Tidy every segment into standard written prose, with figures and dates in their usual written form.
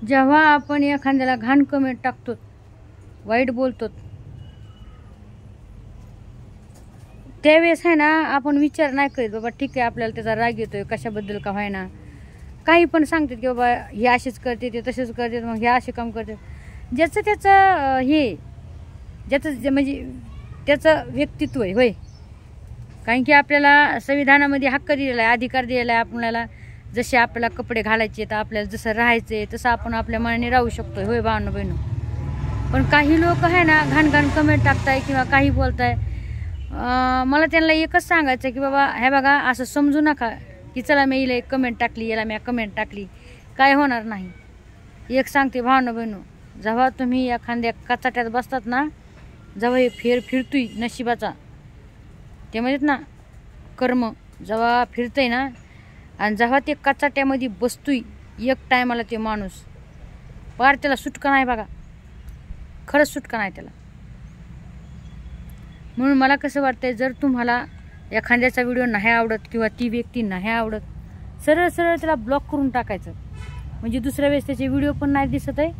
जेव्हा आपण एखाद्याला घाण कमेंट टाकतो, वाईट बोलतो, त्यावेळेस आहे ना आपण विचार नाही करीत बाबा ठीक आहे आपल्याला त्याचा राग येतोय कशाबद्दल का व्हायना, काही पण सांगतात की बाबा हे असेच करते ते तसेच करते मग हे असे काम करते. ज्याचं त्याचं हे ज्याचं म्हणजे त्याचं व्यक्तित्व आहे होय. कारण की आपल्याला संविधानामध्ये हक्क दिलेला आहे, अधिकार दिलेला आहे आपल्याला. जसे आपल्याला कपडे घालायचे तर आपल्याला जसं राहायचं तसं आपण आपल्या मनाने राहू शकतो होय भावना बहिणू. पण काही लोक आहे ना घाण घाण कमेंट टाकताय किंवा काही बोलताय. मला त्यांना एकच सांगायचं की बाबा हे बघा असं समजू नका की चला मी हिला एक कमेंट टाकली याला मी कमेंट टाकली, काय होणार नाही. एक सांगते भावना बहिणू, जेव्हा तुम्ही एखाद्या कचाट्यात बसतात ना, जेव्हा हे फेर फिरतोय नशिबाचा ते म्हणतात ना कर्म, जेव्हा फिरतंय ना आणि जेव्हा ते कचाट्यामध्ये बसतोय एक टायमाला ते माणूस पार त्याला सुटका नाही बघा, खरंच सुटका नाही त्याला. म्हणून मला कसं वाटतंय जर तुम्हाला एखाद्याचा व्हिडिओ नाही आवडत किंवा ती व्यक्ती नाही आवडत, सरळ सरळ त्याला ब्लॉक करून टाकायचं. म्हणजे दुसऱ्या वेळेस त्याचे व्हिडिओ पण नाही दिसत आहे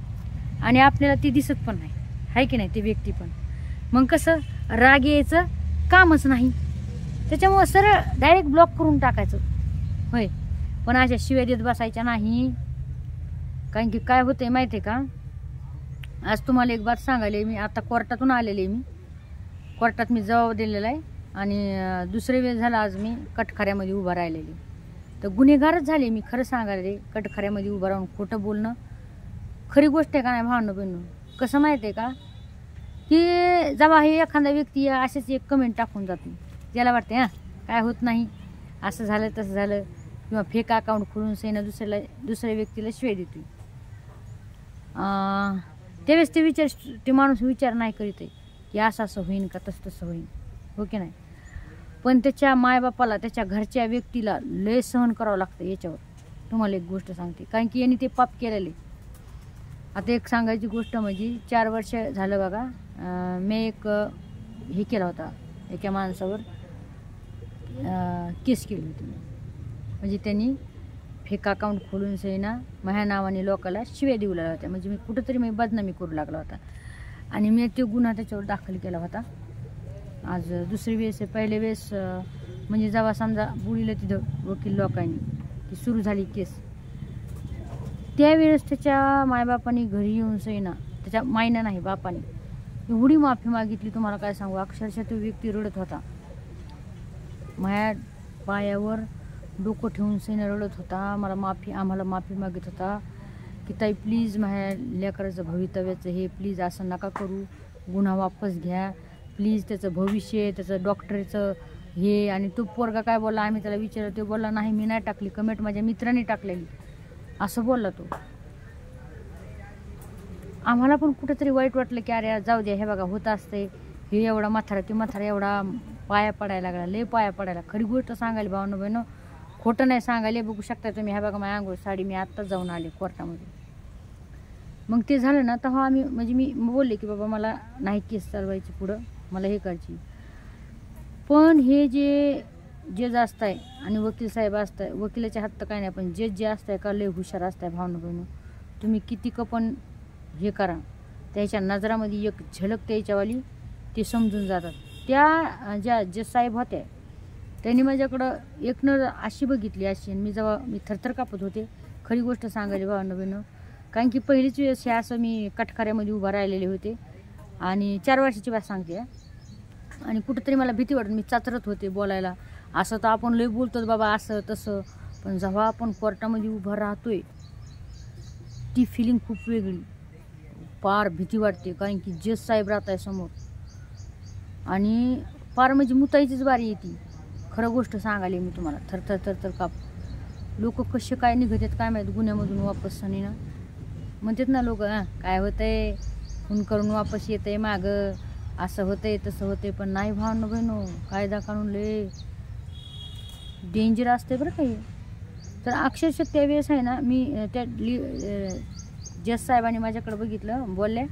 आणि आपल्याला ती दिसत पण नाही आहे की नाही ती व्यक्ती पण. मग कसं राग यायचं कामच नाही, त्याच्यामुळं सरळ डायरेक्ट ब्लॉक करून टाकायचं होय. पण अशा शिव्या देत बसायच्या नाही. कारण की काय होतंय माहिती आहे का, आज तुम्हाला एक बात सांगायला मी आता कोर्टातून आलेले, मी कोर्टात मी जबाब दिलेला आहे आणि दुसरे वेळ झाला आज मी कटखऱ्यामध्ये उभं राहिलेली. तर गुन्हेगारच झाले मी, खरं सांगायला. कटखऱ्यामध्ये उभं राहून खोटं बोलणं खरी गोष्ट आहे का नाही भावना बहिणू. कसं माहिती आहे का की जेव्हा हे एखादा व्यक्ती असेच एक कमेंट टाकून जातो, त्याला वाटते हां काय होत नाही, असं झालं तसं झालं, किंवा फेक अकाउंट खोलून सैना दुसऱ्या व्यक्तीला शिवाय देतो. त्यावेळेस ते माणूस विचार नाही करीत आहे की असं असं होईन का तसं तसं होईन, हो की नाही. पण त्याच्या मायबापाला त्याच्या घरच्या व्यक्तीला लय सहन करावं लागतं याच्यावर. तुम्हाला एक गोष्ट सांगते, कारण की यांनी ते पाप केलेले. आता एक सांगायची गोष्ट म्हणजे 4 वर्ष झालं बघा, मी एक हे केला होता एका माणसावर केस केली होती. म्हणजे त्यांनी फेक अकाउंट खोलून सैना माझ्या नावाने लोकाला शिव्या देऊ लागल्या होत्या. म्हणजे मी कुठंतरी मी बदनामी करू लागला होता आणि मी तो गुन्हा त्याच्यावर दाखल केला होता. आज दुसरी वेळेस पहिल्या वेळेस म्हणजे जेव्हा समजा बुडीला तिथं वकील लोकांनी ती सुरू झाली केस, त्यावेळेस त्याच्या मायबापाने घरी येऊन सैना त्याच्या मायना नाही बापाने एवढी माफी मागितली तुम्हाला काय सांगू. अक्षरशः तो व्यक्ती रडत होता, माझ्या पायावर डोकं ठेवून सैना रडत होता, आम्हाला माफी मागित होता की ताई प्लीज माझ्या लेकराचं भवितव्याचं हे प्लीज असं नका करू, गुन्हा वापस घ्या प्लीज, त्याचं भविष्य त्याचं डॉक्टरचं हे. आणि तो पोरगा काय बोलला, आम्ही त्याला विचारलं, तो बोलला नाही मी नाही टाकली कमेंट, माझ्या मित्राने टाकलेली, असं बोलला तो. आम्हाला पण कुठंतरी वाईट वाटलं की अरे जाऊ द्या, हे बघा होत असते, हे एवढा म्हातारा ते म्हातारा एवढा पाया पडायला लागला, लय पाया पडायला. खरी गोष्ट सांगायला भावना बहिणं, खोटं नाही सांगायला. बघू शकता तुम्ही, ह्या बघा माझ्या आंघोळ साडी मी आत्ताच जाऊन आले कोर्टामध्ये. मग ते झालं ना तेव्हा आम्ही म्हणजे मी बोलले की बाबा मला नाही केस चालवायची पुढं, मला हे करायची. पण हे जे जज असताय आणि वकील साहेब असताय, वकिलाच्या हात तर काय नाही, पण जज जे असताय का लय हुशार असताय भावना बहिणं. तुम्ही किती का पण हे करा, त्याच्या नजरामध्ये एक झलक त्याच्यावाली ते समजून जातात. त्या ज्या जज साहेब होत्या त्यांनी माझ्याकडं एक नजर अशी बघितली अशी, आणि मी थरथर कापत होते खरी गोष्ट सांगायची भावना बहिणं. कारण की पहिलीच वेळेस हे असं मी कटखऱ्यामध्ये उभा राहिलेले होते आणि 4 वर्षाची बात सांगते. आणि कुठंतरी मला भीती वाटत, मी चाचरत होते बोलायला. असं तर आपण लय बोलतो बाबा असं तसं, पण जेव्हा आपण कोर्टामध्ये उभं राहतोय ती फिलिंग खूप वेगळी, फार भीती वाटते. कारण की जज साहेब राहत आहे समोर आणि फार म्हणजे मुताईचीच बारी येते. खरं गोष्ट सांगायला मी तुम्हाला, थरथर थरथर काप. लोक कसे काय निघत आहेत काय माहीत गुन्ह्यामधून वापस सनी ना, म्हणतात ना लोक काय होतंय खून करून वापस येतंय मागं, असं होतंय तसं होतंय. पण नाही भावना बहिणो, कायदा कानून लय डेंजर असते बरं काही. तर अक्षरशः त्यावेळेस आहे ना मी त्या जज साहेबांनी माझ्याकडे बघितलं, बोलल्या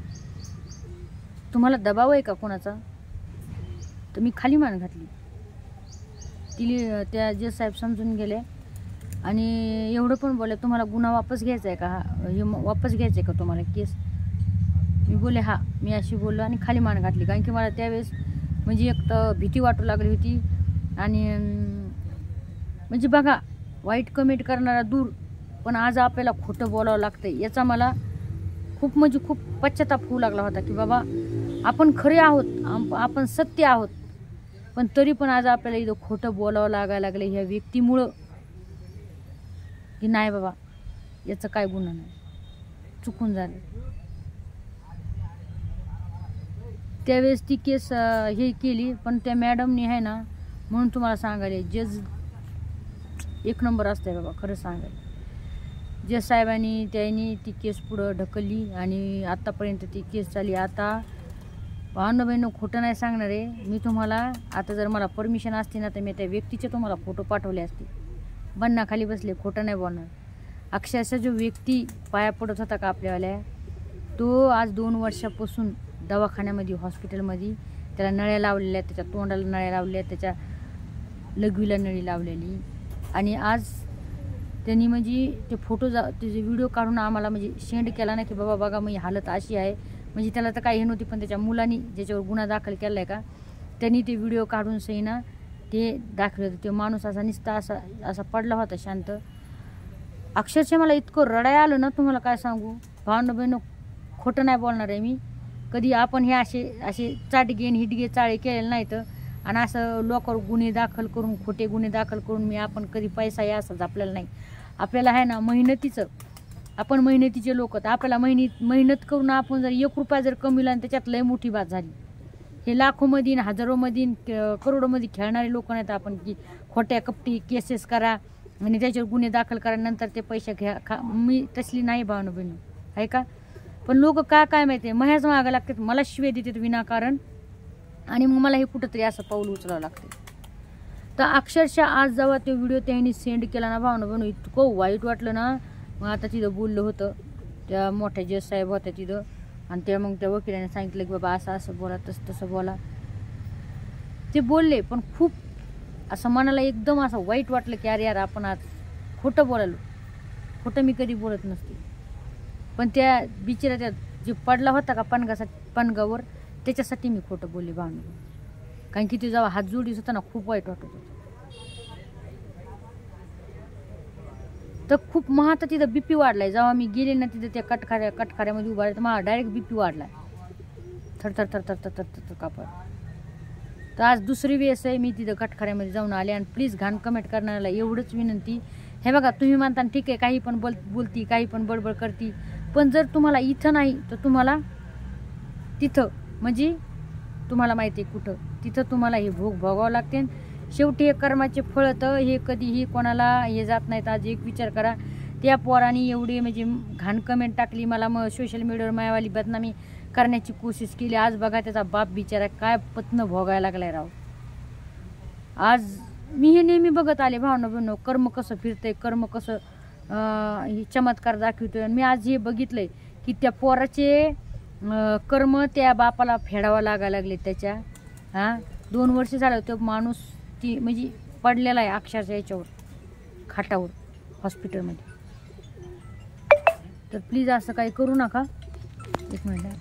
तुम्हाला दबाव आहे का कोणाचा, तर मी खाली मान घातली. त्या जज साहेब समजून गेले आणि एवढं पण बोलले, तुम्हाला गुन्हा वापस घ्यायचा आहे का, हे वापस घ्यायचं आहे का तुम्हाला केस. मी बोलले हा. मी अशी बोललो आणि खाली मान घातली, कारण की मला त्यावेळेस म्हणजे एक तर भीती वाटू लागली होती. आणि म्हणजे बघा, वाईट कमेंट करणारा दूर, पण आज आपल्याला खोटं बोलावं लागतं. याचा मला खूप म्हणजे खूप पश्चाताप होऊ लागला होता की बाबा आपण खरे आहोत, आपण सत्य आहोत, पण तरी पण आज आपल्याला इथं खोटं बोलावं लागायला लागलं ह्या व्यक्तीमुळं, की नाही बाबा याचं काय गुन्हा नाही, चुकून झालं. त्यावेळेस ती केस हे केली, पण त्या मॅडमनी आहे ना, म्हणून तुम्हाला सांगायला, जज एक नंबर असते बाबा, खरं सांगायला. जज साहेबांनी त्यांनी ती केस पुढं ढकलली आणि आत्तापर्यंत ती केस चालली. आता भावनाबहिणं खोटं नाही सांगणार आहे मी तुम्हाला. आता जर मला परमिशन असते ना तर मी त्या व्यक्तीचे तुम्हाला फोटो पाठवले असते. बन्नाखाली बसले, खोटं नाही बोलणार. अक्षरशः जो व्यक्ती पाया पडत होता का आपल्यावाल्या, तो आज 2 वर्षापासून दवाखान्यामध्ये, हॉस्पिटलमध्ये, त्याला नळ्या लावलेल्या, त्याच्या तोंडाला नळ्या लावलेल्या, त्याच्या लघवीला नळी लावलेली. आणि आज त्यांनी म्हणजे ते फोटो त्याचे व्हिडिओ काढून आम्हाला म्हणजे सेंड केला ना की बाबा बघा मग हालत अशी आहे. म्हणजे त्याला तर काही हे नव्हती, पण त्याच्या मुलांनी ज्याच्यावर गुन्हा दाखल केला आहे का त्यांनी ते व्हिडिओ काढून सही ना ते दाखवलं होतं. ते माणूस असा निसता असा पडला होता शांत. अक्षरशः मला इतकं रडायला आलं ना, तुम्हाला काय सांगू. भावनाबहिणं खोटं नाही बोलणार आहे मी. कधी आपण हे असे चाटगे हिटगे चाळे केलेले नाहीत. आणि असं लोकांवर गुन्हे दाखल करून, खोटे गुन्हे दाखल करून मी आपण कधी पैसा या असंच आपल्याला नाही. आपल्याला आहे ना मेहनतीचं, आपण मेहनतीचे लोक, तर आपल्याला मेहनत करून आपण जर 1 रुपया जर कमीला आणि त्याच्यात लय मोठी बात झाली. हे लाखोमध्ये, हजारोमध्ये, करोडोमध्ये खेळणारे लोक नाहीत आपण की खोट्या कपटी केसेस करा आणि त्याच्यावर गुन्हे दाखल करा नंतर ते पैसे घ्या. मी तसली नाही भावनाबहिणी आहे का. पण लोक काय माहिती आहे, माझ्याच मागं लागतात, मला शिवे देतात विनाकारण, आणि मग मला हे कुठंतरी असं पाऊल उचलावं लागतं. तर अक्षरशः आज जेव्हा ते व्हिडिओ त्यांनी सेंड केला ना भावनाबहिणी, इतकं वाईट वाटलं ना. मग आता तिथं बोललं होतं, त्या मोठ्या जज साहेब होत्या तिथं, आणि मग त्या वकिलाने सांगितलं की बाबा असं बोला, तसं बोला. ते बोलले, पण खूप असं मनाला एकदम असं वाईट वाटलं की अरे यार आपण आज खोटं बोलालो. खोटं मी कधी बोलत नसते, पण त्या बिचारा त्या जे पडला होता का पणगावर, त्याच्यासाठी मी खोटं बोलले भावना. कारण की ते जेव्हा हात जोडीत होता ना, खूप वाईट वाटत होतं. तर खूप आता तिथं BP वाढलाय. जेव्हा मी गेले ना तिथं त्या कटखाऱ्यामध्ये उभा राहिले तर मला डायरेक्ट BP वाढलाय, थर कापड. तर आज दुसरी वेळेस आहे मी तिथं कटखाऱ्यामध्ये जाऊन आले. आणि प्लीज घाण कमेंट करणाऱ्याला एवढंच विनंती, हे बघा तुम्ही म्हणता ठीक आहे काही पण बोलती, काही पण बडबड करती, पण जर तुम्हाला इथं नाही तर तुम्हाला तिथं, म्हणजे तुम्हाला माहिती आहे कुठं, तिथं तुम्हाला हे भोगावं लागते. शेवटी हे कर्माचे फळ तर हे कधीही कोणाला हे जात नाहीत. आज एक विचार करा, त्या पोराने एवढी म्हणजे घाण कमेंट टाकली, मला मग सोशल मीडियावर मायावाली बदनामी करण्याची कोशिश केली. आज बघा त्याचा बाप बिचारा काय पत्न भोगायला लागलाय राव. आज मी हे नेहमी बघत आले भावना, कर्म कसं फिरतंय, कर्म कसं चमत्कार दाखवतोय. आणि मी आज हे बघितलंय की त्या पोराचे कर्म त्या बापाला फेडावं लागायला लागले. त्याच्या 2 वर्ष झालं तो माणूस ती म्हणजे पडलेला आहे अक्षरशः याच्यावर, खाटावर, हॉस्पिटलमध्ये. तर प्लीज असं काही करू नका. एक मिनिट.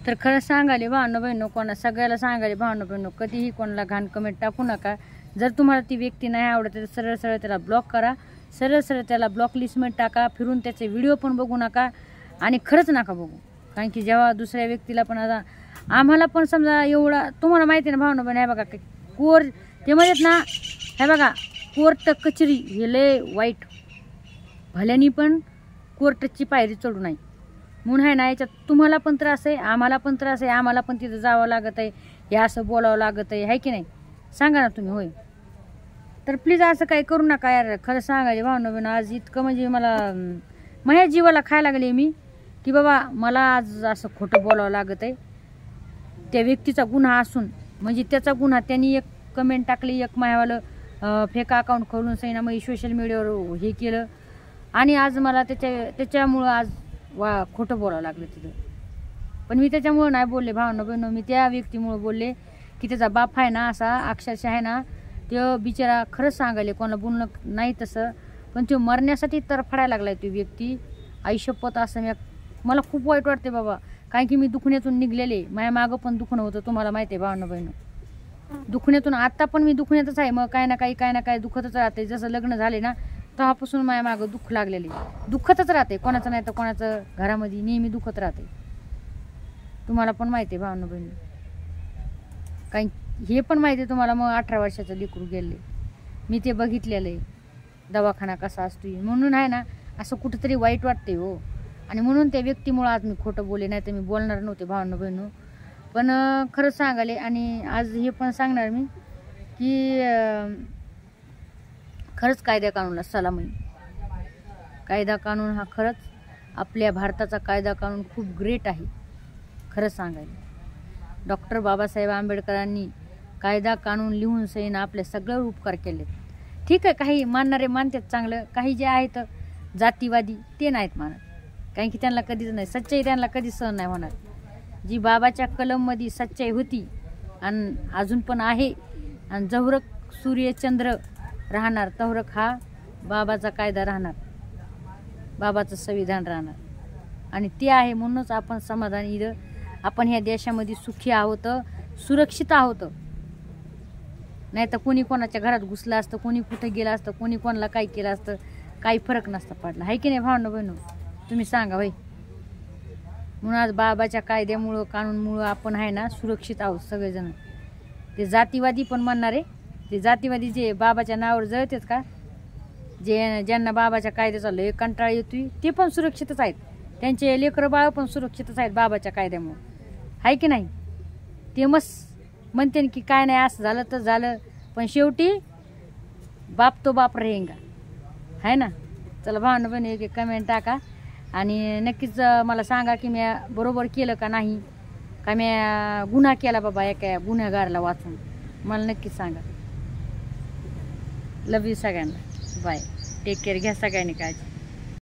तर खरं सांगाले भावना कोणा सगळ्याला सांगाले भावना, कधीही कोणाला घाण कमेंट टाकू नका. जर तुम्हाला ती व्यक्ती नाही आवडत तर सरळ त्याला ब्लॉक करा, सरळ त्याला ब्लॉक लिस्टमध्ये टाका. फिरून त्याचे व्हिडिओ पण बघू नका आणि खरंच नका बघू. कारण की जेव्हा दुसऱ्या व्यक्तीला पण आता आम्हाला पण समजा एवढा तुम्हाला माहिती आहे ना भावना, हे बघा कोर्ट ते म्हणत ना, हे बघा कोर्ट कचेरी हे लय वाईट, भल्यानी पण कोर्टची पायरी चढू नाही म्हणून आहे ना. याच्यात तुम्हाला पण त्रास आहे, आम्हाला पण त्रास आहे, आम्हाला पण तिथं जावं लागत आहे, हे असं बोलावं लागत आहे की नाही, सांगा ना तुम्ही. होय, तर प्लीज असं काही करू नका यार. खरं सांगायचे भावना, आज इतकं म्हणजे मला माझ्या जीवाला खायला लागले मी की बाबा मला आज असं खोटं बोलावं लागत आहे. त्या व्यक्तीचा गुन्हा असून म्हणजे त्याचा गुन्हा, त्यांनी एक कमेंट टाकली, एक मायावालं फेक अकाउंट खोलून सैना मग सोशल मीडियावर हे केलं, आणि आज मला त्याच्यामुळं आज खोटं बोलावं लागलं तिथं. पण मी त्याच्यामुळं नाही बोलले भावना, मी त्या व्यक्तीमुळं बोलले की त्याचा बाप आहे ना असा अक्षरशः आहे ना, तो बिचारा खरंच सांगायले कोणाला बोलणं नाही तसं, पण तो मरण्यासाठी तरफडायला लागलाय तो व्यक्ती. आयुष्यपत असं मला खूप वाईट वाटते बाबा, कारण की मी दुखण्यातून निघलेले. माझ्या मागं पण दुखणं होतं, तुम्हाला माहिती आहे भावना बहिणं. दुखण्यातून आत्ता पण मी दुखण्यातच आहे. मग काय ना काही दुखतच राहते. जसं लग्न झाले ना तेव्हापासून माझ्या मागं दुःख लागलेले, दुखतच राहते. कोणाचं नाही तर कोणाचं घरामध्ये नेहमी दुखत राहते. तुम्हाला पण माहिती आहे भावना बहिणी, काही हे पण माहिती आहे तुम्हाला. मग 18 वर्षाचं लेकरू गेले, मी ते बघितलेलं आहे, दवाखाना कसा असतो. म्हणून आहे ना असं कुठंतरी वाईट वाटते हो. आणि म्हणून त्या व्यक्तीमुळं आज मी खोटं बोलले, नाही तर मी बोलणार नव्हते भावना बहिणू. पण खरंच सांगाले. आणि आज हे पण सांगणार मी की खरंच कायदा कानूनला सलामी. कायदा कानून हा खरंच आपल्या भारताचा कायदा कानून खूप ग्रेट आहे. खरंच सांगायला डॉक्टर बाबासाहेब आंबेडकरांनी कायदा कानून लिहून सहीनं आपले सगळे उपकार केले. ठीक आहे, काही मानणारे मानतात चांगलं, काही जे आहेत जातीवादी ते नाहीत मानत, कारण की त्यांना कधीच नाही सच्चाई, त्यांना कधीच सहन नाही होणार. जी बाबाच्या कलममध्ये सच्चाई होती आणि अजून पण आहे, आणि जवरक सूर्यचंद्र राहणार तवरक हा बाबाचा कायदा राहणार, बाबाचं संविधान राहणार. आणि ते आहे म्हणूनच आपण समाधानी, आपण ह्या देशामध्ये सुखी आहोत, सुरक्षित आहोत. नाही तर कोणी कोणाच्या घरात घुसलं असतं, कोणी कुठे गेलं असतं, कोणी कोणाला काय केलं असतं, काही फरक नसता पडला. आहे की नाही भावना बहिणू, तुम्ही सांगा भाई. म्हणून आज बाबाच्या कायद्यामुळं कानूनमुळं आपण आहे ना सुरक्षित आहोत सगळेजण. ते जातीवादी पण म्हणणारे, ते जातीवादी जे बाबाच्या नावावर जळतात का, ज्यांना बाबाच्या कायद्याचा लय कंटाळा येतोय, ते पण सुरक्षितच आहेत. त्यांचे लेकरं बाळ पण सुरक्षितच आहेत बाबाच्या कायद्यामुळं. आहे की नाही. ते मस्त म्हणते की काय नाही, असं झालं तर झालं, पण शेवटी बाप तो बाप रहेगा. आहे ना. चला भावना पण एक कमेंट टाका आणि नक्कीच मला सांगा की मी बरोबर केलं का नाही, का मी गुन्हा केला बाबा एका गुन्हेगाराला वाचून. मला नक्कीच सांगा. लव यू सगळ्यांना. बाय. Take care. घ्या सगळ्यांनी काळजी.